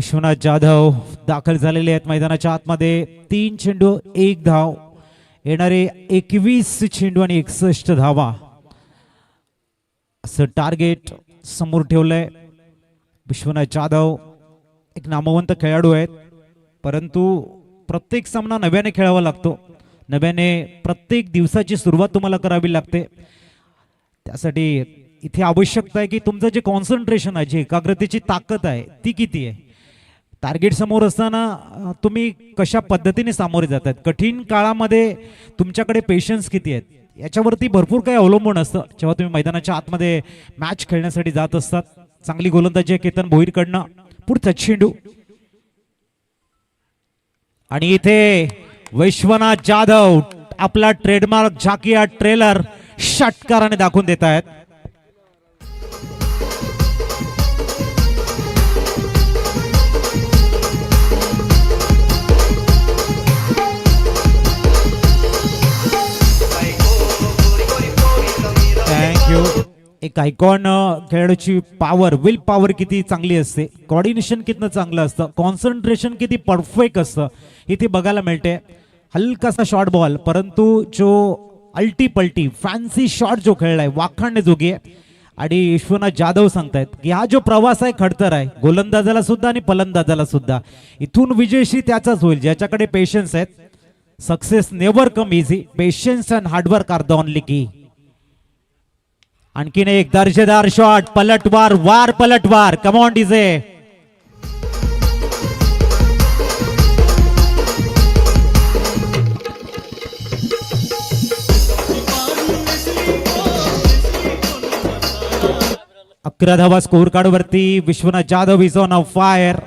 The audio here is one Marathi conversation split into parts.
विश्वनाथ जाधव दाखल झालेले आहेत मैदानाच्या आतमध्ये. 3 चेंडू 1 धाव, येणारे 21 चेंडू आणि 61 धावा असं टार्गेट समोर ठेवलंय. विश्वनाथ जाधव एक नामवंत खेळाडू आहेत, परंतु प्रत्येक सामना नव्याने खेळावा लागतो. नव्याने प्रत्येक दिवसाची सुरुवात तुम्हाला करावी लागते. त्यासाठी इथे आवश्यकता आहे की तुमचं जे कॉन्सन्ट्रेशन आहे, जी एकाग्रतेची ताकद आहे ती किती आहे. टार्गेट समोर असताना तुम्ही कशा पद्धतीने सामोरे जातात, कठीण काळामध्ये तुमच्याकडे पेशन्स किती आहेत, याच्यावरती भरपूर काही अवलंबून असतं जेव्हा तुम्ही मैदानाच्या आतमध्ये मॅच खेळण्यासाठी जात असतात. चांगली गोलंदाजी आहे केतन भोईरकडनं. पुढचा चेंडू आणि इथे विश्वनाथ जाधव आपला ट्रेडमार्क झाकिया ट्रेलर षटकाराने दाखवून देत आहेत. थँक्यू. एक आयकॉन खेळाडूची पॉवर, विल पॉवर किती चांगली असते, कोऑर्डिनेशन किती चांगलं असतं, कॉन्सन्ट्रेशन किती परफेक्ट असतं इथे बघायला मिळते. हलकासा शॉर्ट बॉल, परंतु जो अल्टी पल्टी फॅन्सी शॉट जो खेळलाय वाखाणण्याजोगी आहे. आणि विश्वनाथ जाधव सांगतायत की हा जो प्रवास आहे खडतर आहे, गोलंदाजाला सुद्धा आणि फलंदाजाला सुद्धा. इथून विजयशी त्याचाच होईल ज्याच्याकडे पेशन्स आहेत. Success never come easy, patience and hard work are the only key. आणखीन एक दर्जेदार शॉट, पलटवार, वार पलटवार. Come on DJ. अकरा धावा स्कोर कार्ड वरती. Vishwanath Jadhav is on a fire.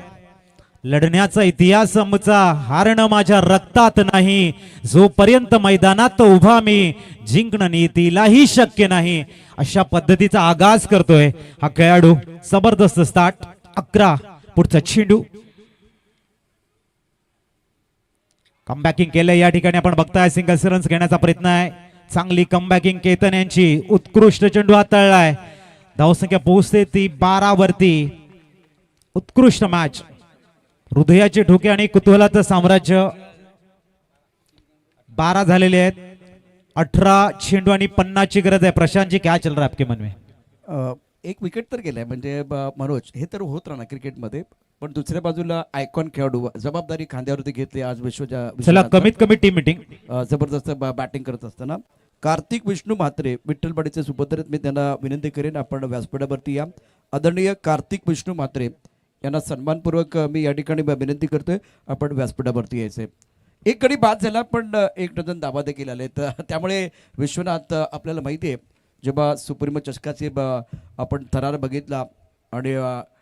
लढण्याचा इतिहास आमचा, हारणं माझ्या रक्तात नाही, जोपर्यंत मैदानात उभा मी, जिंकणं नीतीलाही शक्य नाही. अशा पद्धतीचा आगाज करतोय हा खेळाडू. जबरदस्त स्टार्ट. 11. पुढचा चेंडू. कमबॅकिंग केलंय या ठिकाणी आपण बघताय. सिंगल रन्स घेण्याचा प्रयत्न आहे. चांगली कमबॅकिंग केतन यांची. उत्कृष्ट चेंडू हाताळलाय. धावसंख्या पोहोचते ती 12 वरती. उत्कृष्ट मॅच. हृदयाचे ठोके आणि कुतूहलाचं साम्राज्य. 12 झालेले आहेत. 18 चेंडू आणि 50 ची गरज आहे. प्रशांत जी क्या चल रहा है आपके मन में? एक विकेट तर गेलाय म्हणजे मनोज, हे तर होत राहणार क्रिकेटमध्ये, पण दुसऱ्या बाजूला आयकॉन खेळाडू जबाबदारी खांद्यावरती घेतली आज चला कमीत कमी टीम मीटिंग. जबरदस्त बॅटिंग करत असताना कार्तिक विष्णू म्हात्रे, विठ्ठलवाडीचे सुपुत्र, मी त्यांना विनंती करेन आपण व्यासपीठावरती या. आदरणीय कार्तिक विष्णू म्हात्रे यांना सन्मानपूर्वक मी या ठिकाणी विनंती करतोय आपण व्यासपीठावरती यायचे. एक गडी बाद झाला पण 1 डझन धावा देखील आले. त्यामुळे विश्वनाथ, आपल्याला माहिती आहे जेव्हा सुप्रीमो चषकाचे आपण थरार बघितला आणि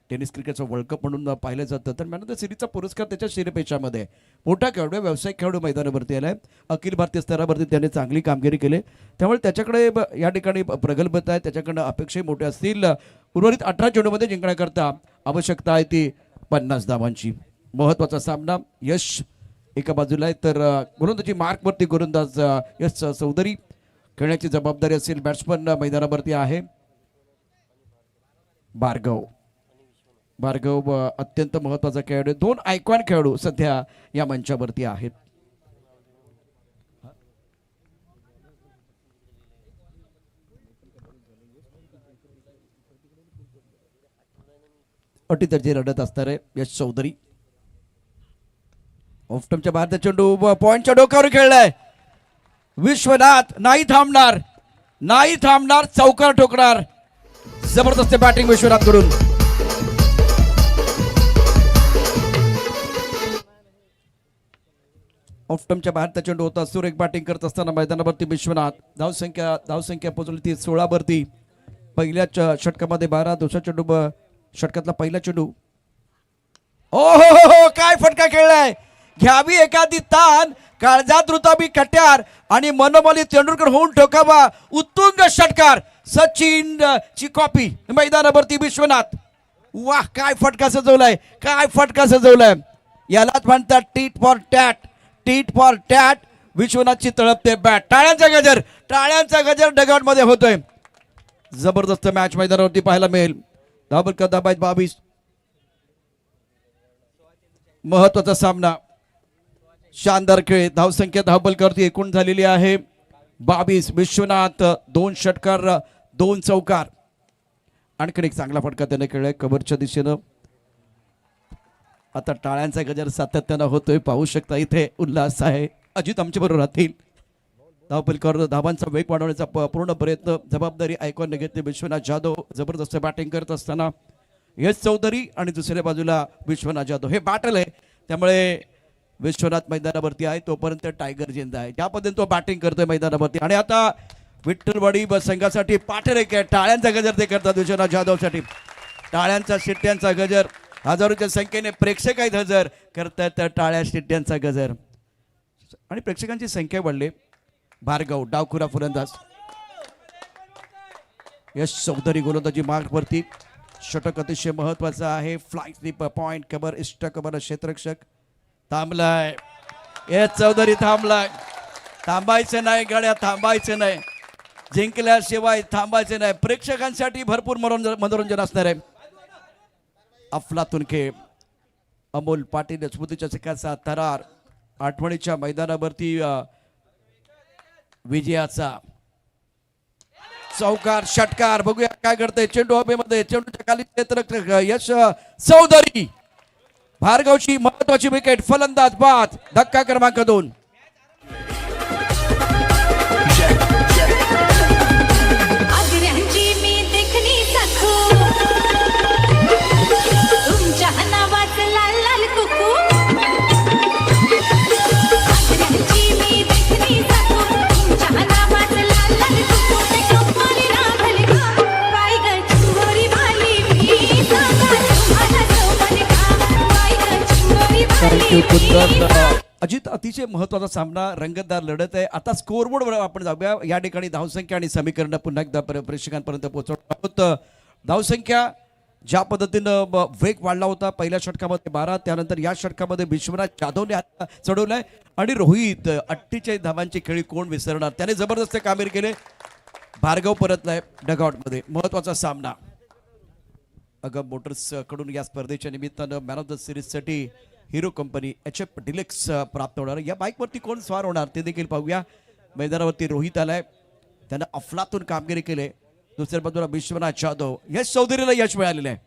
टेनिस क्रिकेटचा वर्ल्ड कप म्हणून पाहिलं जातं, तर मॅन ऑफ द सिरीजचा पुरस्कार त्याच्या शिरपेशामध्ये. मोठा खेळाडू, व्यावसायिक खेळाडू मैदानावरती आलाय. अखिल भारतीय स्तरावरती त्याने चांगली कामगिरी केली. त्यामुळे त्याच्याकडे या ठिकाणी प्रगल्भता आहे, त्याच्याकडनं अपेक्षाही मोठ्या असतील. उर्वरित 18 चेंडूमध्ये जिंकण्याकरता आवश्यकता आहे ती 50 धावांची. महत्वाचा सामना. यश एका बाजूला आहे तर गोलंदाजी मार्कवरती गोलंदाज यश चौधरी. खेळण्याची जबाबदारी असेल बॅट्समन मैदानावरती आहे भार्गव. भार्गव अत्यंत महत्वाचा खेळाडू. 2 आयकॉन खेळाडू सध्या या मंचावरती आहेत. अटीतर्जी लढत असणार आहे यश चौधरी. ऑफटमच्या बाहेरचा चेंडू पॉइंटच्या डोक्यावर खेळलाय. विश्वनाथ नाही थांबणार, नाही थांबणार, चौकार ठोकणार. जबरदस्त बॅटिंग विश्वनाथ कडून. ऑफटमच्या बाहेरचा चेंडू होता. सुरेख बॅटिंग करत असताना मैदानावरती विश्वनाथ. धावसंख्या पोहोचली ती 16 वरती. पहिल्या षटकामध्ये 12. दुसरा चेंडू षटकातला पहिला चेंडू. ओ हो, काय फटका खेळलाय. घ्यावी एखादी तान, काळजात रुताबी कट्यार आणि मनोबली तेंडुलकर होऊन ठोकावा उत्तुंग षटकार. सचिन ची कॉपी मैदानावरती विश्वनाथ. वाह, काय फटका सजवलाय, काय फटका सजवलाय. यालाच म्हणतात tit for tat, tit for tat. विश्वनाथची तळपते बॅट. टाळ्यांचा गजर, टाळ्यांचा गजर डगआउट मध्ये होतोय. जबरदस्त मॅच मैदानावरती पाहायला मिळेल. धाबा 22. महत्वाचा सामना, शानदार खेळ. धावसंख्या धावबलकावरती एकूण झालेली आहे 22. विश्वनाथ 2 षटकार 2 चौकार. आणखीन एक चांगला फटका त्याने खेळलाय कव्हरच्या दिशेनं. आता टाळ्यांचा गजर सातत्यानं होतोय, पाहू शकता इथे उल्हास आहे. अजित आमच्या बरोबर राहतील. धावपलकावर धावांचा वेग वाढवण्याचा पूर्ण प्रयत्न, जबाबदारी ऐकून घेतली विश्वनाथ जाधव. जबरदस्त बॅटिंग करत असताना यश चौधरी आणि दुसऱ्या बाजूला विश्वनाथ जाधव. हे बॅटल आहे, त्यामुळे विश्वनाथ मैदानावरती आहे तोपर्यंत टायगर जिंदा आहे. त्या पद्धतीने तो बॅटिंग करतोय मैदानावरती. आणि आता विठ्ठलवाडी संघासाठी पाठर एक आहे. टाळ्यांचा गजर ते करतात विश्वनाथ जाधवसाठी. टाळ्यांचा शिट्ट्यांचा गजर, हजारोच्या संख्येने प्रेक्षक आहेत हजर करतात टाळ्या शिट्ट्यांचा गजर. आणि प्रेक्षकांची संख्या वाढली. भार्गव डावखुरा फलंदाज, यश चौधरी गोलंदाजी मार्कवरती. षटक अतिशय महत्वाचं आहे. फ्लाय स्लीप पॉइंट कबर इष्ट कबर क्षेत्ररक्षक थांबलाय. यश चौधरी थांबलाय. थांबायचं नाही गाड्या, थांबायचं नाही. जिंकल्याशिवाय थांबायचं नाही. प्रेक्षकांसाठी भरपूर मनोरंजन असणार आहे. अफलातून खेळ. अमोल पाटील स्मृतीच्या चकाचा थरार. आठवणीच्या मैदानावरती विजयाचा चौकार षटकार. बघूया काय करते चेंडू हवेमध्ये. चेंडूच्या खाली क्षेत्ररक्षक यश चौधरी. भार्गवची महत्वाची विकेट. फलंदाज बाद. धक्का क्रमांक 2. अजित अतिशय महत्वाचा सामना, रंगतदार लढत आहे. आता स्कोरबोर्ड आपण जाऊया. या ठिकाणी धावसंख्या आणि समीकरण पुन्हा एकदा प्रेक्षकांपर्यंत पोहोचवत आहोत. धावसंख्या ज्या पद्धतीनं वेग वाढला होता पहिल्या षटकामध्ये 12, त्यानंतर या षटकामध्ये विश्वनाथ जाधवने हात चढवलाय आणि रोहित 48 धावांची खेळी कोण विसरणार. त्याने जबरदस्त कामगिरी केले. भार्गव परतलाय डगआउटमध्ये. महत्वाचा सामना. अगम मोटर्स कडून या स्पर्धेच्या निमित्तानं मॅन ऑफ द सिरीजसाठी हिरो कंपनी HF डिलेक्स प्राप्त होणार. या बाईकवरती कोण स्वार होणार ते देखील पाहूया. मैदानावरती रोहित आलाय, त्यानं अफलातून कामगिरी केली. दुसऱ्या बाजूला विश्वनाथ जाधव. यश चौधरीला यश मिळालेलं आहे.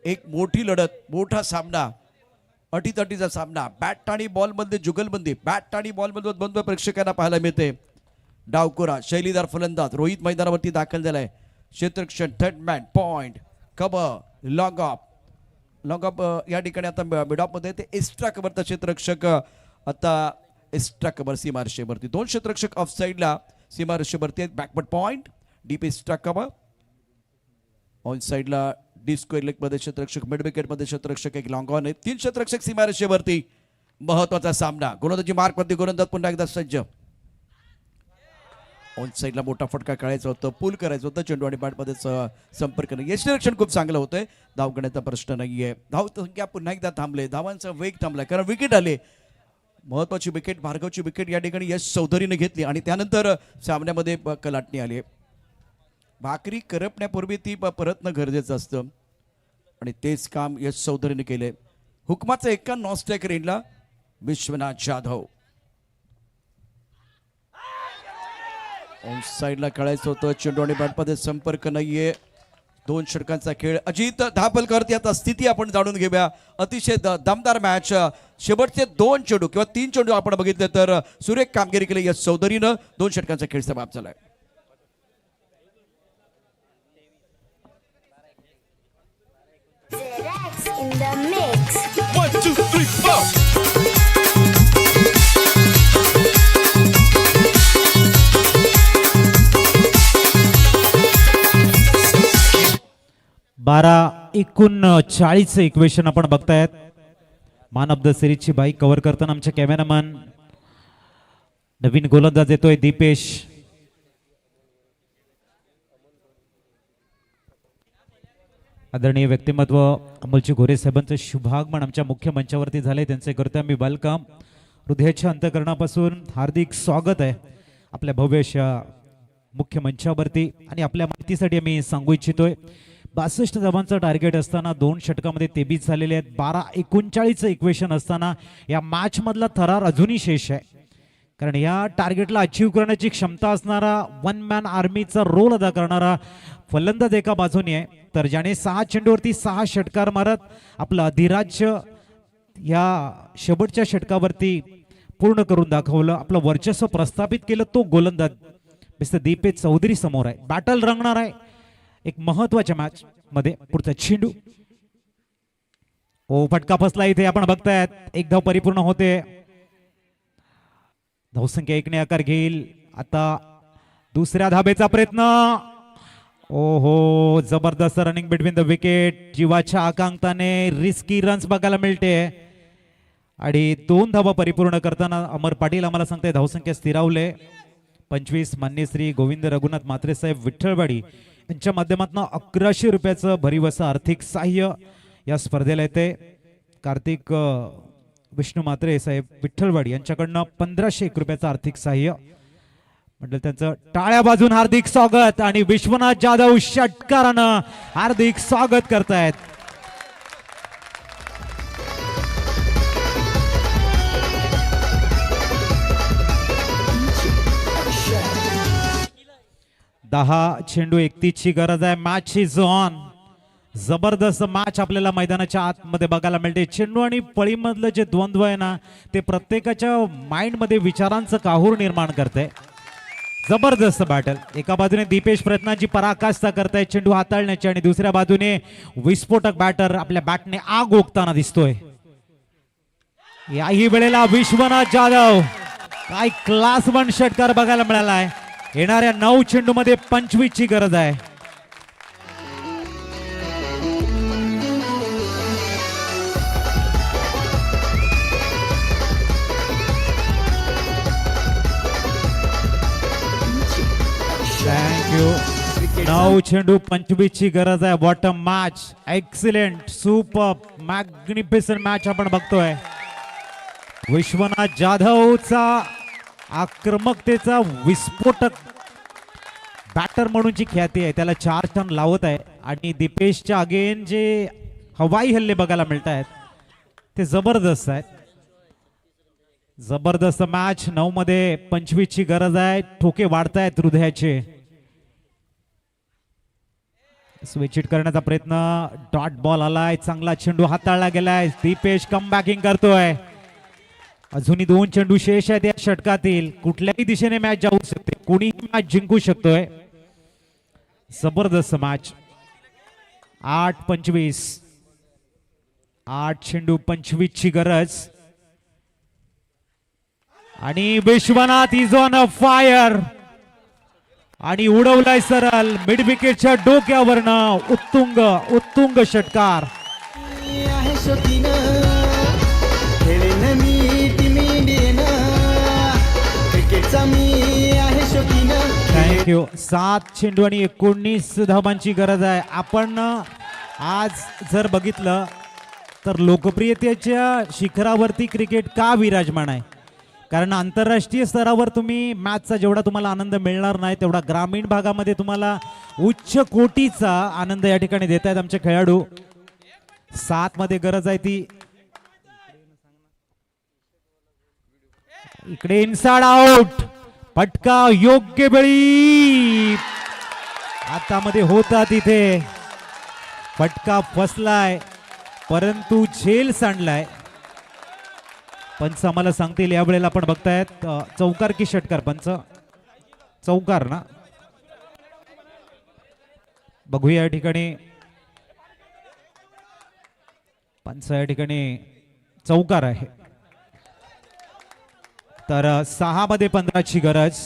एक मोठी लढत, मोठा सामना, अटीतटीचा सामना. बॅट आणि बॉलमध्ये जुगलबंदी. बॅट आणि बॉलमध्ये बंद प्रेक्षकांना पाहायला मिळते. डावकुरा शैलीदार फलंदाज रोहित मैदानावरती दाखल झालाय. क्षेत्ररक्षण थर्ड मॅन पॉइंट कबर लॉंग ऑफ. लॉंग ऑफ या ठिकाणी आता मिड ऑफ मध्ये ते एक्स्ट्रा कबरचा क्षेत्ररक्षक. आता एक्स्ट्रा कबर सीमारेषेवरती. 2 क्षेत्ररक्षक ऑफ साइडला सीमारेषेवरती आहेत. बॅकवर्ड पॉइंट डीप एक्स्ट्रा कबर. ऑन साइडला डी स्क्वेअर लेग मध्ये क्षेत्ररक्षक. मिड विकेट मध्ये क्षेत्ररक्षक एक लॉंग ऑन आहे. 3 क्षेत्ररक्षक सीमारेषेवरती. महत्वाचा सामना. गोलंदाजी मार्कवरती गोलंदाज पुन्हा एकदा सज्ज. ऑन साइडला मोठा फटका काढायचा होता, पूल करायचं होतं. चेंडू आणि बॅटमध्ये संपर्क नाही. यष्टिरक्षण खूप चांगलं होतंय. धाव घेण्याचा प्रश्न नाहीये. धाव संख्या पुन्हा एकदा थांबले. धावांचा वेग थांबलाय कारण विकेट आले. महत्वाची विकेट, भार्गवची विकेट या ठिकाणी यश चौधरीने घेतली आणि त्यानंतर सामन्यामध्ये कलाटणी आली. भाकरी करपण्यापूर्वी ती परतणं गरजेचं असतं आणि तेच काम यश चौधरीने केले. हुकमाचा एका नॉस्ट्राइक रेंजला विश्वनाथ जाधव. ऑन साइडला खेळायचं होतं. चेंडू आणि बॅटमध्ये संपर्क नाहीये. 2 षटकांचा खेळ. अजित धापलकरती आता स्थिती आपण जाणून घेऊया. अतिशय दमदार मॅच. शेवटचे 2 चेंडू किंवा 3 चेंडू आपण बघितले तर सुरेख कामगिरी केली यश चौधरीनं. 2 षटकांचा खेळ समाप्त झालाय. In the mix. 1, 2, 3, 4. बारा 39 इक्वेशन आपण बघतायत. मॅन ऑफ द सिरीजची बाईक कव्हर करताना आमचे कॅमेरामॅन. नवीन गोलंदाज येतोय दीपेश. आदरणीय व्यक्तिमत्व अमोलजी गोरे साहेबांचं शुभागमन आमच्या मुख्य मंचावरती झाले. त्यांचे करतोय आम्ही वेलकम. हृदयाच्या अंतःकरणापासून हार्दिक स्वागत आहे आपल्या भव्य अशा मुख्य मंचावरती. आणि आपल्या माहितीसाठी आम्ही सांगू इच्छितोय 62 धावांचं टार्गेट असताना 2 षटकामध्ये 23 झालेले आहेत. 12-39 इक्वेशन असताना या मॅच मधला थरार अजूनही शेष आहे, कारण या टार्गेटला अचीव करण्याची क्षमता असणारा वन मॅन आर्मीचा रोल अदा करणारा फलंदाज एका बाजूने आहे, तर ज्याने 6 चेंडूवरती 6 षटकार मारत आपलं अधिराज्य या शेवटच्या षटकावरती पूर्ण करून दाखवलं, आपलं वर्चस्व प्रस्थापित केलं, तो गोलंदाज मिस्टर दीपेश चौधरी समोर आहे. बॅटल रंगणार आहे एक महत्वाच्या मॅच मध्ये. पुढचा चेंडू ओ फटका फसला इथे आपण बघतायत. एक धाव परिपूर्ण होते. धावसंख्या 1 ने आकार घेईल. आता दुसऱ्या धाबेचा प्रयत्न. ओहो, जबरदस्त रनिंग बिटवीन द विकेट. जीवाच्या आकांताने रिस्की रन्स बघायला मिळते आणि 2 धावा परिपूर्ण करताना अमर पाटील आम्हाला सांगते धावसंख्या स्थिरावले. 25 मान्यश्री गोविंद रघुनाथ म्हात्रे साहेब विठ्ठलवाडी यांच्या माध्यमातून 1100 रुपयाचं भरीव असं आर्थिक सहाय्य या स्पर्धेला येते. कार्तिक विष्णू म्हात्रे साहेब विठ्ठलवाडी यांच्याकडनं 1501 रुपयाचं आर्थिक सहाय्य. म्हटलं त्यांचं टाळ्या बाजून हार्दिक स्वागत आणि विश्वनाथ जाधव षटकारानं हार्दिक स्वागत करतायत. दहा चेंडू 31 ची गरज आहे. Match is on. जबरदस्त मॅच आपल्याला मैदानाच्या आतमध्ये बघायला मिळते. चेंडू आणि पळीमधलं जे द्वंद्व आहे ना, ते प्रत्येकाच्या माइंड मध्ये विचारांचं काहूर निर्माण करते. जबरदस्त बॅटल. एका बाजूने दीपेश प्रयत्नांची पराकाष्ठा करताय चेंडू हाताळण्याची आणि दुसऱ्या बाजूने विस्फोटक बॅटर आपल्या बॅटने आग ओकताना दिसतोय. याही वेळेला विश्वनाथ जाधव काय क्लास 1 षटकार बघायला मिळालाय. येणाऱ्या 9 चेंडू मध्ये 25 ची गरज आहे. थँक्यू. 9 चेंडू 25 ची गरज आहे. Bottom match. Excellent, super, magnificent match आपण बघतोय. विश्वनाथ जाधवचा आक्रमकतेचा विस्फोटक बॅटर म्हणूनची ख्याती आहे. त्याला 4 रन लावत आहे आणि दीपेशच्या अगेन जे हवाई हल्ले बघायला मिळत आहेत ते जबरदस्त आहेत. जबरदस्त मॅच. 9 मध्ये 25 ची गरज आहे. ठोके वाढतायत हृदयाचे. स्विच इट करण्याचा प्रयत्न. डॉट बॉल आलाय. चांगला चेंडू हाताळला गेलाय. दीपेश कमबॅकिंग करतोय. अजूनही 2 चेंडू शेष आहेत या षटकातील. कुठल्याही दिशेने मॅच जाऊ शकते. कोणीही मॅच जिंकू शकतोय. जबरदस्त मॅच. 8-25. 8 चेंडू 25 ची गरज आणि Vishwanath is on a fire आणि उडवलाय सरळ मिड विकेटच्या डोक्यावरनं. उत्तुंग उत्तुंग षटकार. थँक्यू. 7 चेंडू आणि 19 धावांची गरज आहे. आपण आज जर बघितलं तर लोकप्रियतेच्या शिखरावरती क्रिकेट का विराजमान आहे, कारण आंतरराष्ट्रीय स्तरावर तुम्ही मॅचचा जेवढा तुम्हाला आनंद मिळणार नाही तेवढा ग्रामीण भागामध्ये तुम्हाला उच्च कोटीचा आनंद या ठिकाणी देत आहेत आमचे खेळाडू. 7 मध्ये गरज आहे ती. इकडे इनसाइड आउट. फटका योग्य वेळी हातामध्ये होता. तिथे फटका फसलाय परंतु झेल सांडलाय. पंच आम्हाला सांगतील यावेळेला आपण बघतायत चौकार की षटकार. पंच चौकार ना. बघूया या ठिकाणी. पंच या ठिकाणी चौकार आहे. तर 6 मध्ये 15 ची गरज.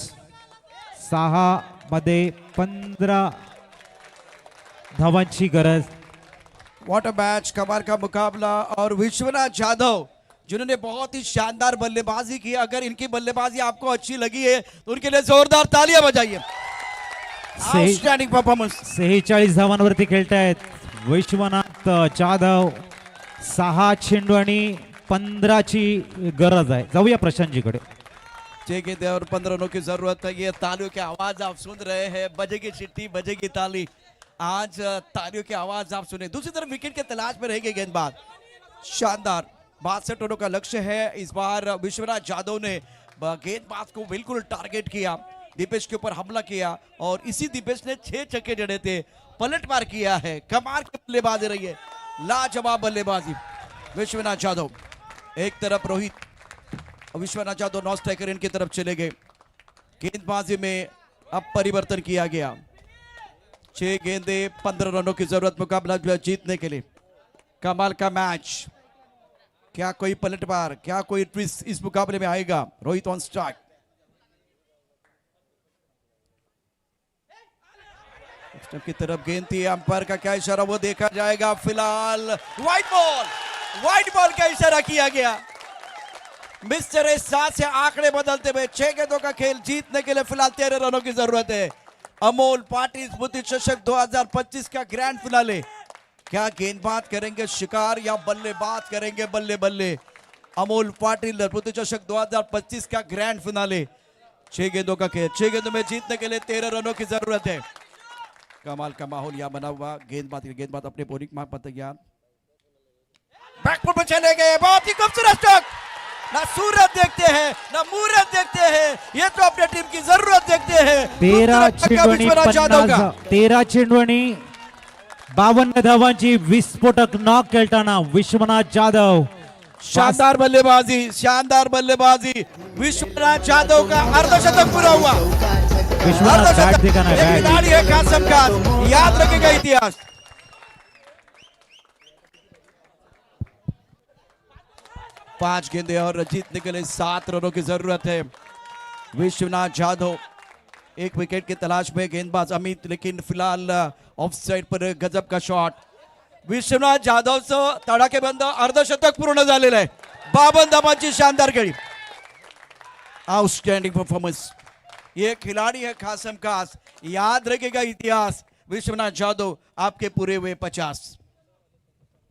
6 मध्ये 15 धावांची गरज. व्हाट अ मैच, कमाल का मुकाबला. और विश्वनाथ जाधव जिन्होंने बहुत ही शानदार बल्लेबाजी की. अगर इनकी बल्लेबाजी आपको अच्छी लगी है तो उनके लिए जोरदार तालियां बजाइए. Outstanding performance. 46 धावांवरती खेळतायत विश्वनाथ जाधव. 6 चेंडू आणि 15 ची गरज आहे. जाऊया प्रशांतजीकडे. ठीक है, और 15 रनों की जरूरत है. ये तालियों की आवाज आप सुन रहे हैं. बजेगी चिट्ठी, बजेगी ताली. आज तालियों की आवाज आप सुने। दूसरी तरफ विकेट के तलाश में रहेंगे गेंदबाज। शानदार 62 रनों का लक्ष्य है। इस बार विश्वनाथ जाधव ने गेंदबाज को बिल्कुल टारगेट किया, दीपेश के ऊपर हमला किया और इसी दीपेश ने 6 छक्के जड़े थे, पलटवार किया है। कमाल की बल्लेबाजी रही है, लाजवाब बल्लेबाजी विश्वनाथ जाधव। एक तरफ रोहित, विश्वनाथ जाधव नॉन स्ट्राइकर इनकी तरफ चले गए। गेंदबाजी में अब परिवर्तन किया गया। 6 गेंदे 15 रनों की जरूरत मुकाबला जीतने के लिए। कमाल का मैच, क्या कोई पलटवार, क्या कोई ट्विस्ट इस मुकाबले में आएगा। रोहित ऑन स्ट्राइक, की तरफ गेंद थी, अंपायर का क्या इशारा वो देखा जाएगा। फिलहाल वाइड बॉल का इशारा किया गया। मिस्टर एहसास से आंकड़े बदलते हुए 6 गेंदों का खेल जीतने के लिए फिलहाल 13 रनों की जरूरत है। अमोल पाटिल स्मृति चषक 2025 का ग्रैंड फिनाले, क्या गेंदबाज करेंगे शिकार या बल्लेबाज करेंगे बल्ले बल्ले। अमोल पाटिल स्मृति चषक 2025 का ग्रैंड फिनाले, 6 गेंदों का खेल, 6 गेंदों में जीतने के लिए 13 रनों की जरूरत है। कमाल का माहौल यहां बना हुआ। गेंदबाज अपने बोलिंग मार्ग पर तैयार, बैकफुट पर चले गए। बहुत ही खूबसूरत स्ट्रोक, ना सूरत देखते हैं ना मूरत देखते हैं, ये तो अपने टीम की जरूरत देखते हैं। 13 चेंडूंनी 13 चेंडूंनी 52 धावांची विस्फोटक नॉक खेळताना विश्वनाथ जाधव। शानदार बल्लेबाजी विश्वनाथ जाधव का अर्धशतक पूरा हुआ। विश्वनाथ बैट दिखाना है, खिलाड़ी है कासम खास, याद रखेगा इतिहास। 5 गेंदे और जीतने के लिए 7 रनों की जरूरत है। विश्वनाथ जाधव एक विकेट की तलाश में, गेंदबाज अमित, लेकिन फिलहाल ऑफ साइड पर गजब का शॉट। विश्वनाथ जाधवचं तडाखेबंद अर्धशतक पूर्ण झालेलं आहे। 52 धावांची शानदार खेळी, आउटस्टैंडिंग परफॉर्मेंस। ये खिलाड़ी है कासम खास, याद रखेगा इतिहास। विश्वनाथ जाधव आपके पूरे हुए 50।